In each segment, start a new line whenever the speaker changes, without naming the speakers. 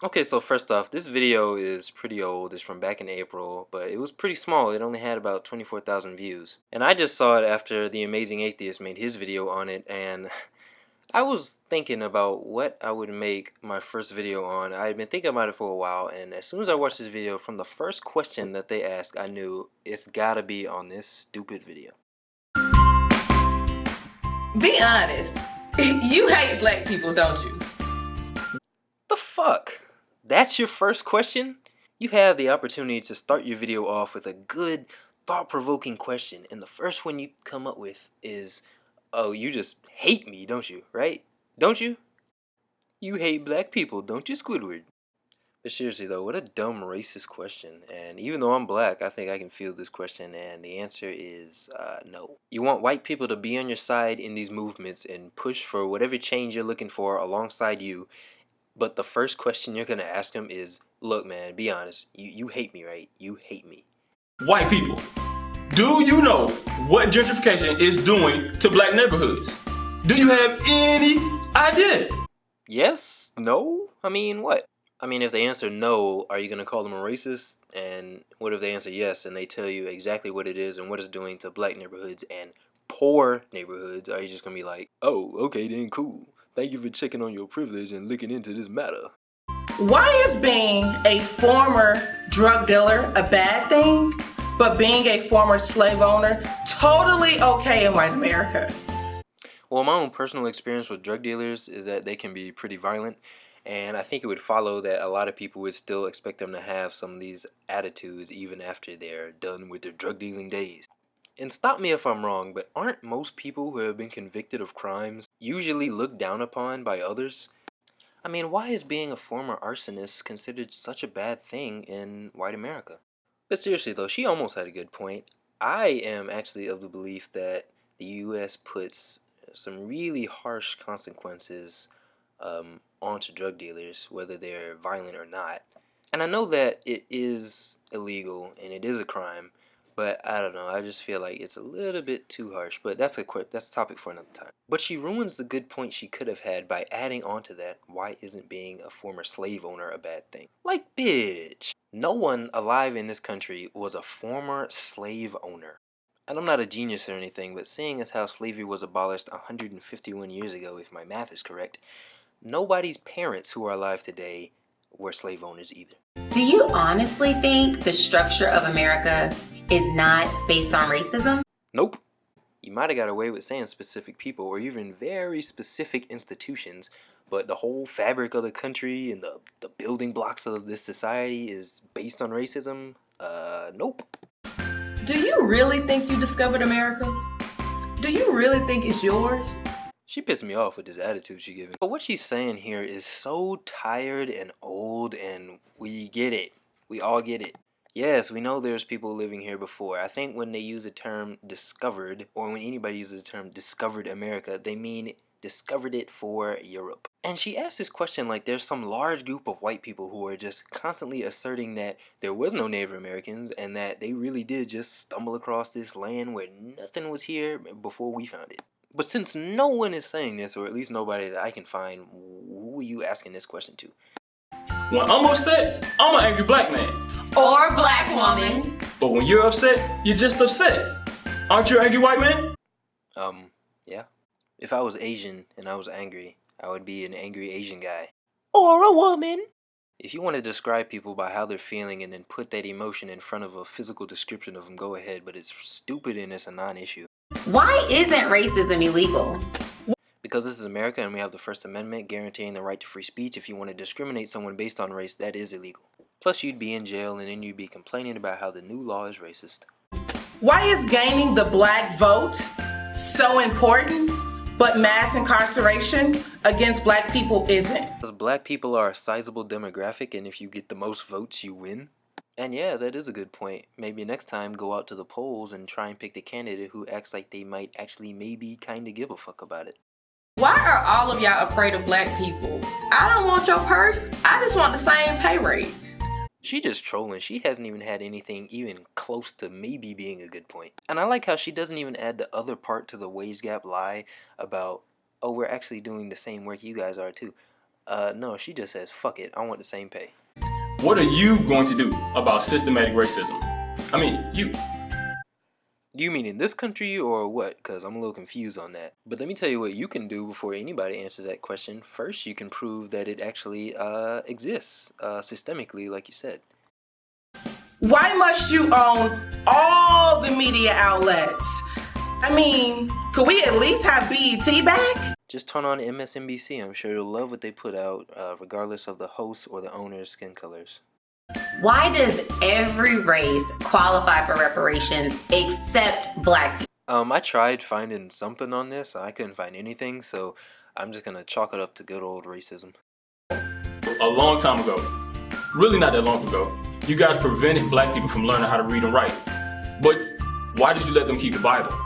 Okay, so first off, this video is pretty old. It's from back in April, but it was pretty small. It only had about 24,000 views. And I just saw it after The Amazing Atheist made his video on it, and I was thinking about what I would make my first video on. I had been thinking about it for a while, and as soon as I watched this video, from the first question that they asked, I knew it's gotta be on this stupid video.
Be honest. You hate black people, don't you?
The fuck? That's your first question? You have the opportunity to start your video off with a good, thought-provoking question, and the first one you come up with is, oh, you just hate me, don't you, right? Don't you? You hate black people, don't you, Squidward? But seriously though, what a dumb racist question. And even though I'm black, I think I can field this question, and the answer is no. You want white people to be on your side in these movements and push for whatever change you're looking for alongside you, but the first question you're gonna ask them is, look man, be honest, you hate me, right? You hate me.
White people, do you know what gentrification is doing to black neighborhoods? Do you have any idea?
Yes? No? I mean, what? I mean, if they answer no, are you gonna call them a racist? And what if they answer yes and they tell you exactly what it is and what it's doing to black neighborhoods and poor neighborhoods? Are you just gonna be like, oh, okay then, cool. Thank you for checking on your privilege and looking into this matter?
Why is being a former drug dealer a bad thing, but being a former slave owner totally okay in white America?
Well, my own personal experience with drug dealers is that they can be pretty violent, and I think it would follow that a lot of people would still expect them to have some of these attitudes even after they're done with their drug dealing days. And stop me if I'm wrong, but aren't most people who have been convicted of crimes usually looked down upon by others? I mean, why is being a former arsonist considered such a bad thing in white America? But seriously though, she almost had a good point. I am actually of the belief that the US puts some really harsh consequences onto drug dealers, whether they're violent or not. And I know that it is illegal and it is a crime, but I don't know. I just feel like it's a little bit too harsh. But that's a topic for another time. But she ruins the good point she could have had by adding on to that, why isn't being a former slave owner a bad thing? Like, bitch, no one alive in this country was a former slave owner. And I'm not a genius or anything, but seeing as how slavery was abolished 151 years ago, if my math is correct, nobody's parents who are alive today were slave owners either.
Do you honestly think the structure of America is not based on racism?
Nope. You might have got away with saying specific people or even very specific institutions, but the whole fabric of the country and the building blocks of this society is based on racism? Nope.
Do you really think you discovered America? Do you really think it's yours?
She pissed me off with this attitude she giving. But what she's saying here is so tired and old, and we get it. We all get it. Yes, we know there's people living here before. I think when they use the term discovered, or when anybody uses the term discovered America, they mean discovered it for Europe. And she asked this question like there's some large group of white people who are just constantly asserting that there was no Native Americans and that they really did just stumble across this land where nothing was here before we found it. But since no one is saying this, or at least nobody that I can find, who are you asking this question to?
When I'm upset, I'm an angry black man.
Or black woman?
But when you're upset, you're just upset. Aren't you an angry white man?
Yeah. If I was Asian and I was angry, I would be an angry Asian guy. Or a woman. If you want to describe people by how they're feeling and then put that emotion in front of a physical description of them, go ahead, but it's stupid and it's a non-issue.
Why isn't racism illegal?
Because this is America and we have the First Amendment guaranteeing the right to free speech. If you want to discriminate someone based on race, that is illegal. Plus, you'd be in jail and then you'd be complaining about how the new law is racist.
Why is gaining the black vote so important, but mass incarceration against black people isn't?
Because black people are a sizable demographic, and if you get the most votes, you win. And yeah, that is a good point. Maybe next time go out to the polls and try and pick the candidate who acts like they might actually maybe kind of give a fuck about it.
Why are all of y'all afraid of black people? I don't want your purse. I just want the same pay rate.
She just trolling. She hasn't even had anything even close to maybe being a good point. And I like how she doesn't even add the other part to the wage gap lie about, oh, we're actually doing the same work you guys are too. No, she just says, fuck it, I want the same pay.
What are you going to do about systematic racism? I mean, you.
Do you mean in this country or what? Because I'm a little confused on that. But let me tell you what you can do before anybody answers that question. First, you can prove that it actually exists systemically, like you said.
Why must you own all the media outlets? I mean, could we at least have BET back?
Just turn on MSNBC. I'm sure you'll love what they put out, regardless of the host or the owner's skin colors.
Why does every race qualify for reparations except black people?
I tried finding something on this. I couldn't find anything, so I'm just gonna chalk it up to good old racism.
A long time ago, really not that long ago, you guys prevented black people from learning how to read and write. But why did you let them keep the Bible?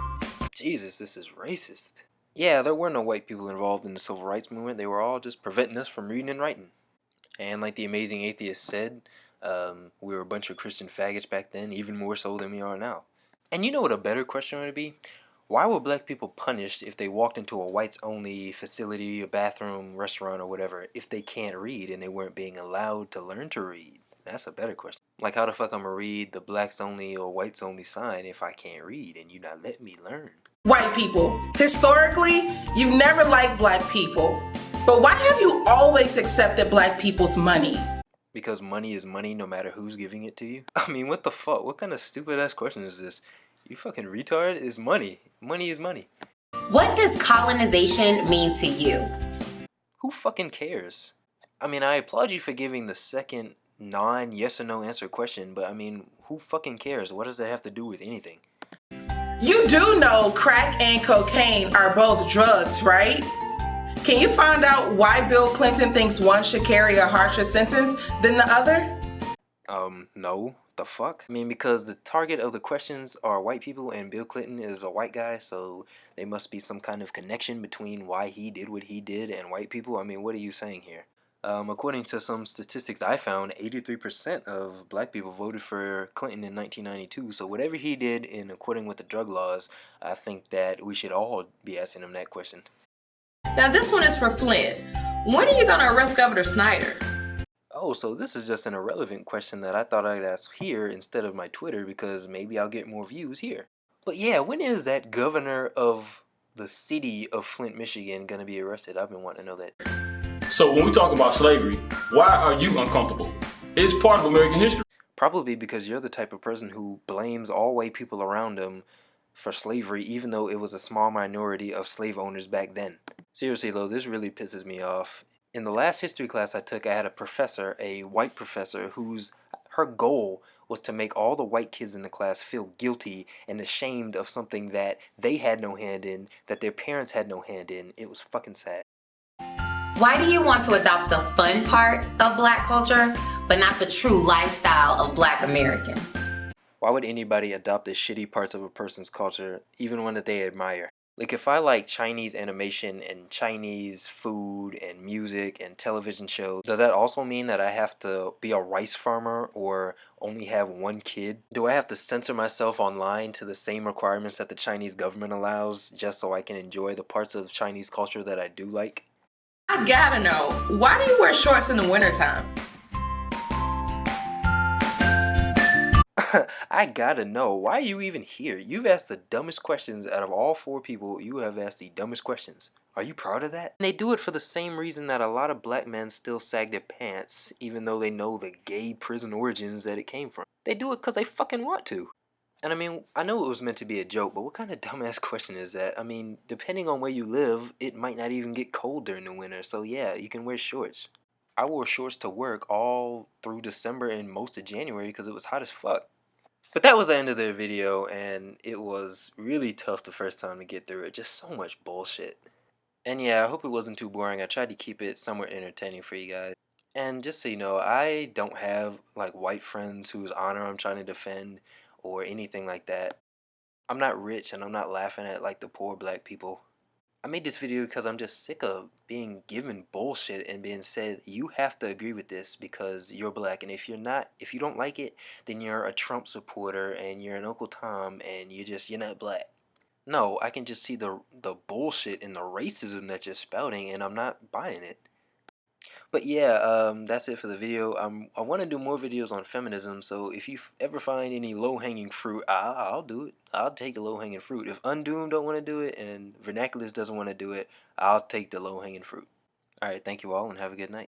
Jesus, this is racist. Yeah, there were no white people involved in the civil rights movement. They were all just preventing us from reading and writing. And like the Amazing Atheist said, we were a bunch of Christian faggots back then, even more so than we are now. And you know what a better question would be? Why were black people punished if they walked into a whites-only facility, a bathroom, restaurant, or whatever, if they can't read and they weren't being allowed to learn to read? That's a better question. Like, how the fuck I'ma read the blacks-only or whites-only sign if I can't read and you not let me learn?
White people. Historically, you've never liked black people. But why have you always accepted black people's money?
Because money is money no matter who's giving it to you? I mean, what the fuck? What kind of stupid-ass question is this? You fucking retard? It's money. Money is money.
What does colonization mean to you?
Who fucking cares? I mean, I applaud you for giving the second non-yes or no answer question, but I mean, who fucking cares? What does that have to do with anything?
You do know crack and cocaine are both drugs, right? Can you find out why Bill Clinton thinks one should carry a harsher sentence than the other?
No. The fuck? I mean, because the target of the questions are white people and Bill Clinton is a white guy, so there must be some kind of connection between why he did what he did and white people. I mean, what are you saying here? According to some statistics I found, 83% of black people voted for Clinton in 1992. So whatever he did in according with the drug laws, I think that we should all be asking him that question.
Now this one is for Flint. When are you gonna arrest Governor Snyder?
Oh, so this is just an irrelevant question that I thought I'd ask here instead of my Twitter because maybe I'll get more views here. But yeah, when is that governor of the city of Flint, Michigan gonna be arrested? I've been wanting to know that.
So when we talk about slavery, why are you uncomfortable? It's part of American history.
Probably because you're the type of person who blames all white people around them for slavery, even though it was a small minority of slave owners back then. Seriously though, this really pisses me off. In the last history class I took, I had a professor, a white professor, her goal was to make all the white kids in the class feel guilty and ashamed of something that they had no hand in, that their parents had no hand in. It was fucking sad.
Why do you want to adopt the fun part of black culture, but not the true lifestyle of black Americans?
Why would anybody adopt the shitty parts of a person's culture, even one that they admire? Like, if I like Chinese animation and Chinese food and music and television shows, does that also mean that I have to be a rice farmer or only have one kid? Do I have to censor myself online to the same requirements that the Chinese government allows just so I can enjoy the parts of Chinese culture that I do like?
I gotta know, why do you wear shorts in the wintertime?
I gotta know, why are you even here? You've asked the dumbest questions out of all 4 people. You have asked the dumbest questions. Are you proud of that? And they do it for the same reason that a lot of black men still sag their pants, even though they know the gay prison origins that it came from. They do it because they fucking want to. And I mean, I know it was meant to be a joke, but what kind of dumbass question is that? I mean, depending on where you live, it might not even get cold during the winter, so yeah, you can wear shorts. I wore shorts to work all through December and most of January because it was hot as fuck. But that was the end of the video, and it was really tough the first time to get through it. Just so much bullshit. And yeah, I hope it wasn't too boring. I tried to keep it somewhat entertaining for you guys. And just so you know, I don't have like white friends whose honor I'm trying to defend or anything like that. I'm not rich and I'm not laughing at like the poor black people. I made this video because I'm just sick of being given bullshit and being said you have to agree with this because you're black, and if you don't like it, then you're a Trump supporter and you're an Uncle Tom and you're not black. No, I can just see the bullshit and the racism that you're spouting, and I'm not buying it. But yeah, that's it for the video. I want to do more videos on feminism, so if you ever find any low-hanging fruit, I'll do it. I'll take the low-hanging fruit. If Undoom don't want to do it and Vernaculus doesn't want to do it, I'll take the low-hanging fruit. All right, thank you all and have a good night.